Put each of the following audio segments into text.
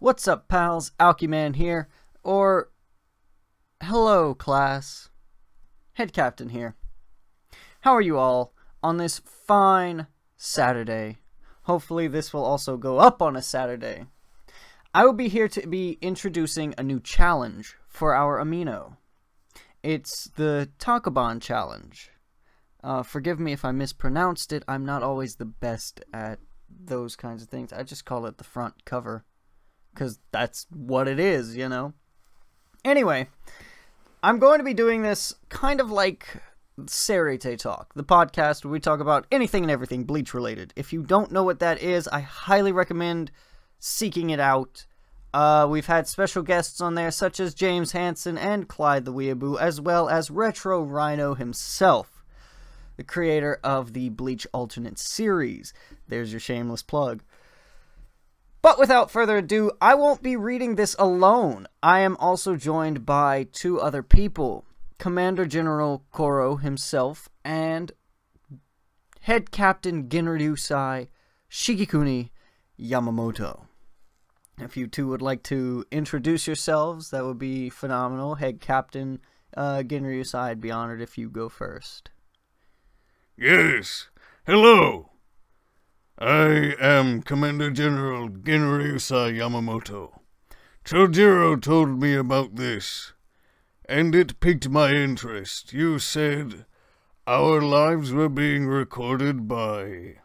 What's up, pals? Alcheyman here. Or, hello, class. Head Captain here. How are you all on this fine Saturday? Hopefully this will also go up on a Saturday. I will be here to be introducing a new challenge for our Amino. It's the Tankobon challenge. Forgive me if I mispronounced it. I'm not always the best at those kinds of things. I just call it the front cover, because that's what it is, you know? Anyway, I'm going to be doing this kind of like Serete Talk, the podcast where we talk about anything and everything Bleach related. If you don't know what that is, I highly recommend seeking it out. We've had special guests on there such as James Hansen and Clyde the Weeaboo, as well as Retro Rhino himself, the creator of the Bleach Alternate Series. There's your shameless plug. But without further ado, I won't be reading this alone. I am also joined by two other people, Commander General Kuro himself and Head Captain Genryusai Shigekuni Yamamoto. If you two would like to introduce yourselves, that would be phenomenal. Head Captain Genryusai, I'd be honored if you go first. Yes, hello. I am Commander General Genryusai Yamamoto. Chojiro told me about this, and it piqued my interest. You said our lives were being recorded by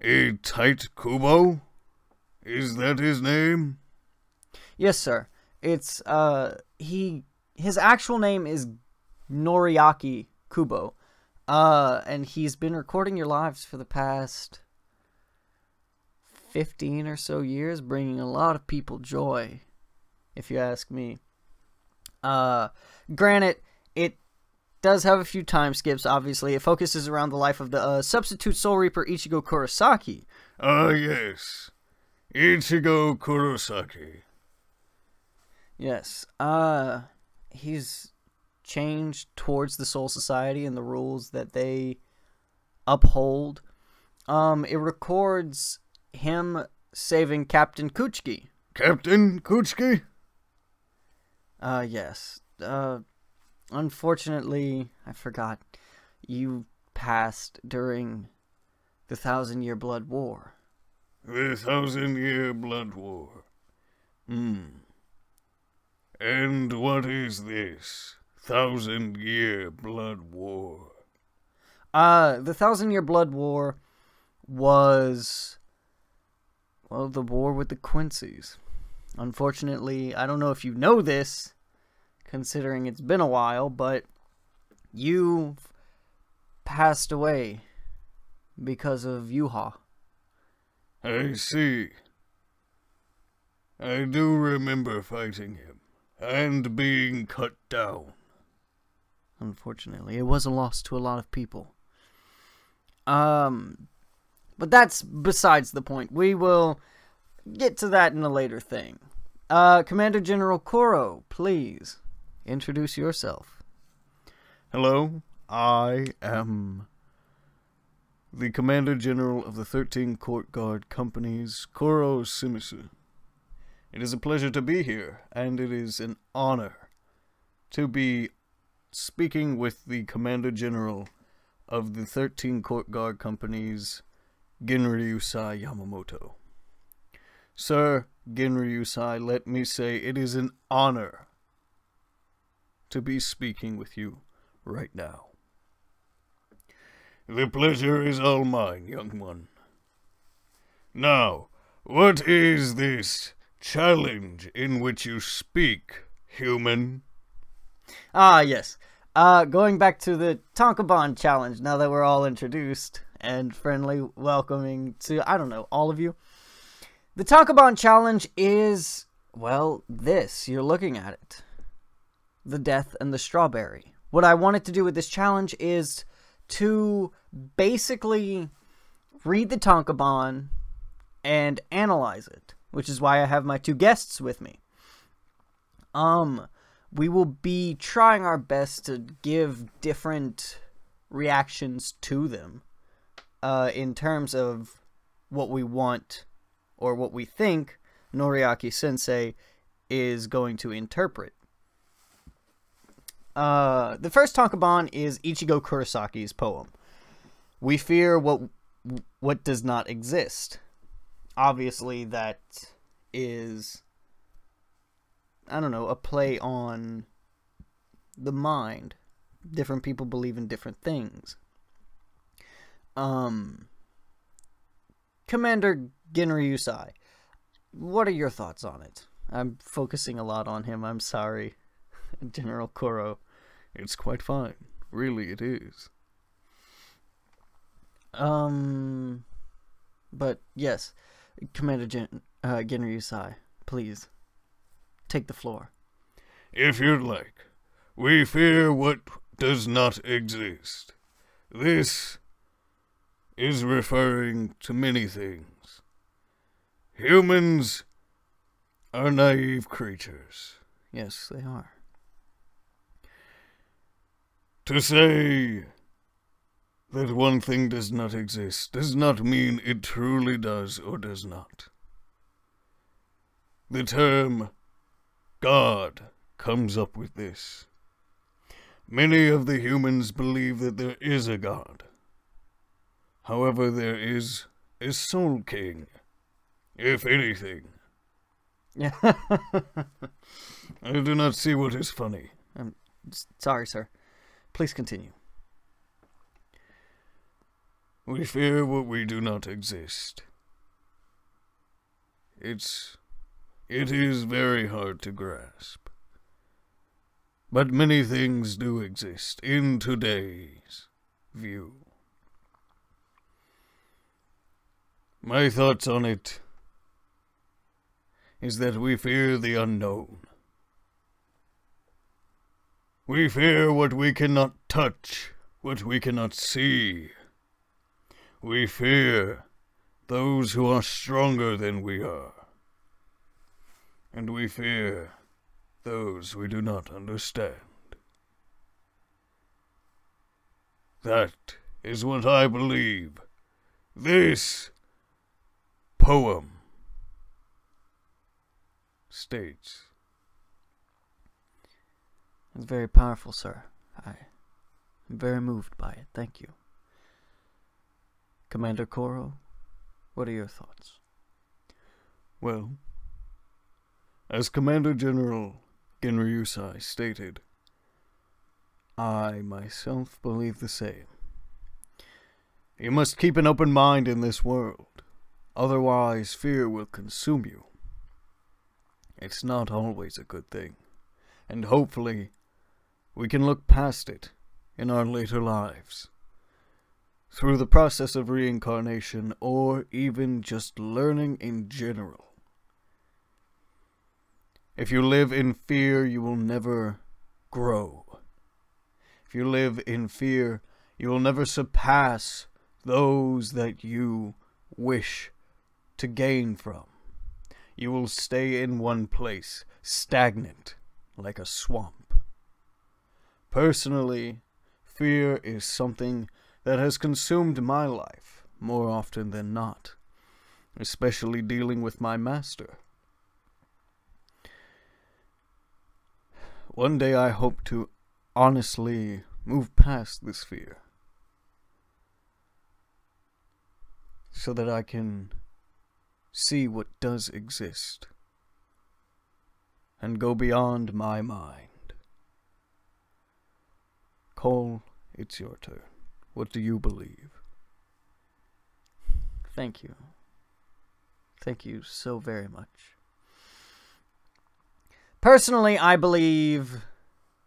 a tight Kubo? Is that his name? Yes, sir. It's, his actual name is Noriaki Kubo. And he's been recording your lives for the past 15 or so years, bringing a lot of people joy, if you ask me. Granted, it does have a few time skips, obviously. It focuses around the life of the substitute Soul Reaper Ichigo Kurosaki. Yes. Ichigo Kurosaki. Yes. He's changed towards the Soul Society and the rules that they uphold. It records him saving Captain Kuchiki. Captain Kuchiki? Yes. Unfortunately, I forgot. You passed during the 1,000-Year Blood War. The 1,000-Year Blood War. And what is this 1,000-Year Blood War? The 1,000-Year Blood War was, well, the war with the Quincy's. Unfortunately, I don't know if you know this, considering it's been a while, but you've passed away because of Yuha. I see. I do remember fighting him, and being cut down. Unfortunately, it was a loss to a lot of people. But that's besides the point. We will get to that in a later thing. Commander General Kuro, please introduce yourself. Hello, I am the Commander General of the 13 Court Guard Companies, Kuro Simesu. It is a pleasure to be here, and it is an honor to be speaking with the Commander General of the 13 Court Guard Companies, Genryusai Yamamoto. Sir Genryusai, let me say it is an honor to be speaking with you right now. The pleasure is all mine, young one. Now, what is this challenge in which you speak, human? Yes. Going back to the Tankobon challenge, now that we're all introduced and friendly, welcoming to, I don't know, all of you. The Tankobon challenge is, well, this. You're looking at it. The death and the strawberry. What I wanted to do with this challenge is to basically read the Tankobon and analyze it, which is why I have my two guests with me. We will be trying our best to give different reactions to them, in terms of what we want or what we think Noriaki Sensei is going to interpret. The first Tankobon is Ichigo Kurosaki's poem. We fear what does not exist. Obviously, that is, I don't know, a play on the mind. Different people believe in different things. Commander Genryusai, what are your thoughts on it? I'm focusing a lot on him, I'm sorry. General Kuro. It's quite fine. Really, it is. But yes, Commander Genryusai, please, take the floor. If you'd like. We fear what does not exist. This is referring to many things. Humans are naive creatures. Yes, they are. To say that one thing does not exist does not mean it truly does or does not. The term God comes up with this. Many of the humans believe that there is a God. However, there is a Soul King, if anything. Yeah. I do not see what is funny. I'm sorry, sir. Please continue. We fear what we do not exist. It is very hard to grasp. But many things do exist in today's view. My thoughts on it is that we fear the unknown. We fear what we cannot touch, what we cannot see. We fear those who are stronger than we are. And we fear those we do not understand. That is what I believe this poem states. It's very powerful, sir. I'm very moved by it. Thank you. Commander Kuro, what are your thoughts? Well, as Commander General Genryusai stated, I myself believe the same. You must keep an open mind in this world, otherwise fear will consume you. It's not always a good thing, and hopefully we can look past it in our later lives, through the process of reincarnation or even just learning in general. If you live in fear, you will never grow. If you live in fear, you will never surpass those that you wish to gain from. You will stay in one place, stagnant, like a swamp. Personally, fear is something that has consumed my life more often than not, especially dealing with my master. One day I hope to honestly move past this fear, so that I can see what does exist and go beyond my mind. Cole, it's your turn. What do you believe? Thank you. Thank you so very much. Personally, I believe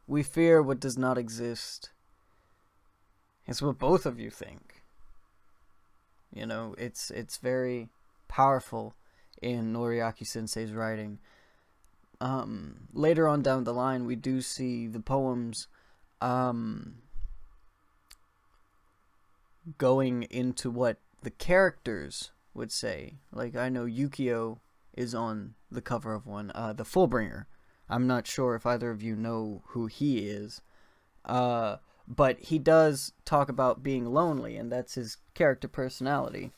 we fear what does not exist. It's what both of you think. You know, it's very powerful in Noriaki Sensei's writing. Later on down the line, we do see the poems going into what the characters would say. Like, I know Yukio is on the cover of one, the Fullbringer. I'm not sure if either of you know who he is, but he does talk about being lonely, and that's his character personality.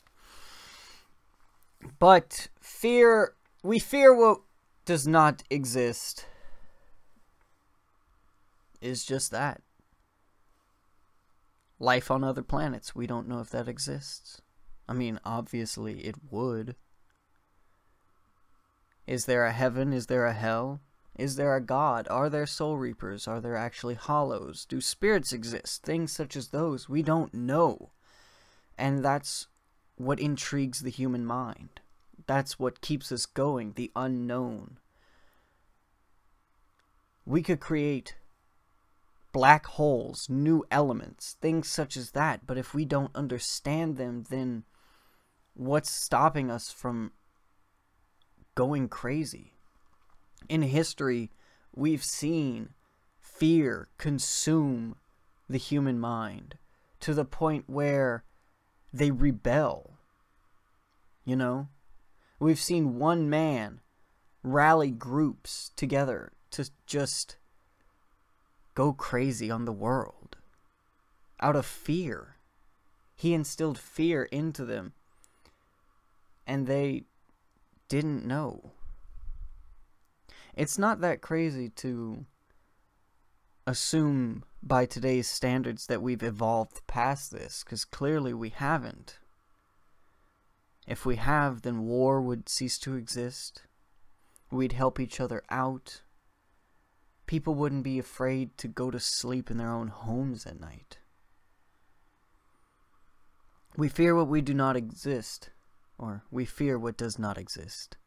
But fear We fear what does not exist is just that. Life on other planets. We don't know if that exists. I mean, obviously it would. Is there a heaven? Is there a hell? Is there a god? Are there soul reapers? Are there actually hollows? Do spirits exist? Things such as those. We don't know. And that's what intrigues the human mind. That's what keeps us going, the unknown. We could create black holes, new elements, things such as that, but if we don't understand them, then what's stopping us from going crazy? In history, we've seen fear consume the human mind to the point where they rebel. You know? We've seen one man rally groups together to just go crazy on the world out of fear. He instilled fear into them, and they didn't know. It's not that crazy to assume by today's standards that we've evolved past this, because clearly we haven't. If we have, then war would cease to exist. We'd help each other out. People wouldn't be afraid to go to sleep in their own homes at night. We fear what we do not exist, or we fear what does not exist,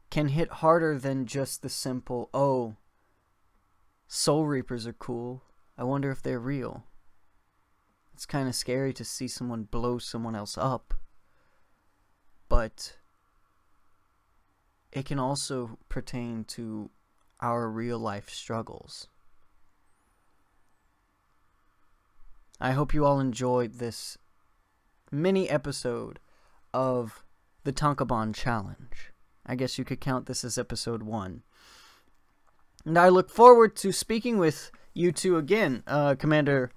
can hit harder than just the simple, oh, soul reapers are cool, I wonder if they're real. It's kind of scary to see someone blow someone else up, but it can also pertain to our real life struggles. I hope you all enjoyed this mini episode of the Tankobon challenge. I guess you could count this as episode 1. And I look forward to speaking with you two again, Commander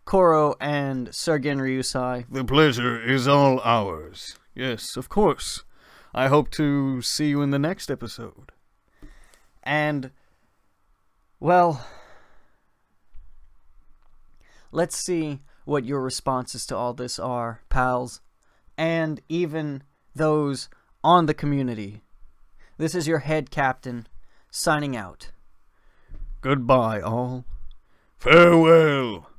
Kuro and Sir Genryusai. The pleasure is all ours. Yes, of course. I hope to see you in the next episode. And, well, let's see what your responses to all this are, pals, and even those on the community. This is your head captain, signing out. Goodbye, all. Farewell.